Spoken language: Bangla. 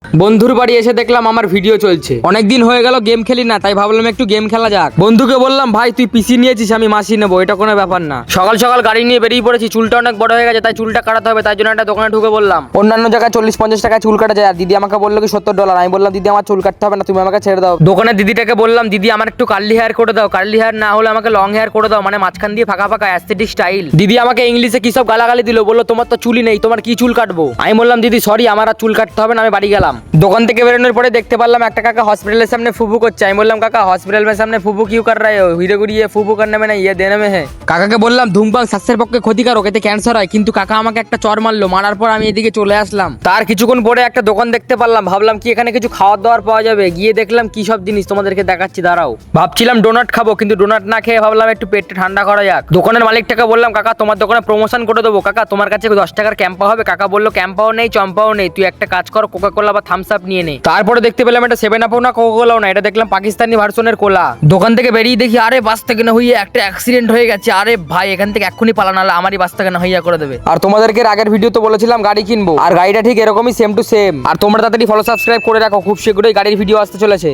বন্ধুর বাড়ি এসে দেখলাম আমার ভিডিও চলছে। অনেকদিন হয়ে গেল গেম খেলি না, তাই ভাবলাম একটু গেম খেলা যাক। বন্ধুকে বললাম, ভাই তুই পিসি নিয়েছিস, আমি মাসি নেবো, এটা কোনো ব্যাপার না। সকাল সকাল গাড়ি নিয়ে বেরিয়ে পড়েছি, চুলটা অনেক বড় হয়ে গেছে, তাই চুলটা কাটাতে হবে। তাই জন্য একটা দোকানে ঢুকে বললাম। অন্যান্য জায়গায় 40-50 টাকায় চুল কাটা যায়, আর দিদি আমাকে বললো কি $70। আমি বললাম, দিদি আমার চুল কাটতে হবে না, তুমি আমাকে ছেড়ে দাও। দোকানের দিদিটাকে বললাম, দিদি আমার একটু কার্লি হেয়ার করে দাও, কার্লি হেয়ার না হলে আমাকে লং হেয়ার করে দাও, মানে মাঝখান দিয়ে ফাঁকা ফাঁকা অ্যাস্থেটিক স্টাইল। দিদি আমাকে ইংলিশে কি সব গালাগালি দিল, বললো তোমার তো চুলই নেই, তোমার কি চুল কাটবো। আমি বললাম, দিদি সরি, আমার আর চুল কাটতে হবে না, আমি বাড়ি গেলাম। দোকান থেকে বেরোনোর পরে দেখতে পারলাম একটা কাকা হসপিটালের সামনে ফুফু করছে। আমি বললাম, কাকা হসপিটাল में सामने फूफू क्यों कर रहे हो, हीरे गुड़ी ये फूफू करने में नहीं, ये देने में है। কাকাকে বললাম ধূমপান স্বাস্থ্যের পক্ষে ক্ষতিকারক, এতে ক্যান্সার হয়, কিন্তু কাকা আমাকে একটা চড় মারলো। মারার পর আমি এদিকে চলে আসলাম। তার কিছুক্ষণ পরে একটা দোকান দেখতে পারলাম, ভাবলাম কি এখানে কিছু খাওয়ার দাওয়ার পাওয়া যাবে। গিয়ে দেখলাম কি সব জিনিস, তোমাদেরকে দেখাচ্ছি দাঁড়াও। ভাবছিলাম ডোনাট খাবো, কিন্তু ডোনাট না খেয়ে ভাবলাম একটু পেটটা ঠান্ডা করা যাক। দোকানের মালিকটাকে বললাম, কাকা তোমার দোকানে প্রমোশন করে দেবো, কাকা তোমার কাছে 10 টাকার ক্যাম্পা হবে। কাকা বললো, ক্যাম্পাও নেই চম্পাও নেই, তুই একটা কাজ কর, কোকা কোলা বা থামস আপ নিয়ে নে। তারপরে দেখতে পেলাম এটা 7 আপও না, কোকা কোলাও না, এটা দেখলাম পাকিস্তানি ভার্সনের কোলা। দোকান থেকে বেরিয়ে দেখি, আরে বাস থেকে না হইয়া একটা অ্যাক্সিডেন্ট হয়ে গেছে। আরে ভাই, এখান থেকে এক্ষুনি পালানো, হলে আমারই বাস থেকে না হইয়া করে দেবে। আর তোমাদেরকে আগের ভিডিও তো বলেছিলাম গাড়ি কিনবো, আর গাড়িটা ঠিক এরকমই সেম টু সেম। আর তোমরা তাড়াতাড়ি ফলো সাবস্ক্রাইব করে রাখো, খুব শীঘ্রই গাড়ির ভিডিও আসতে চলেছে।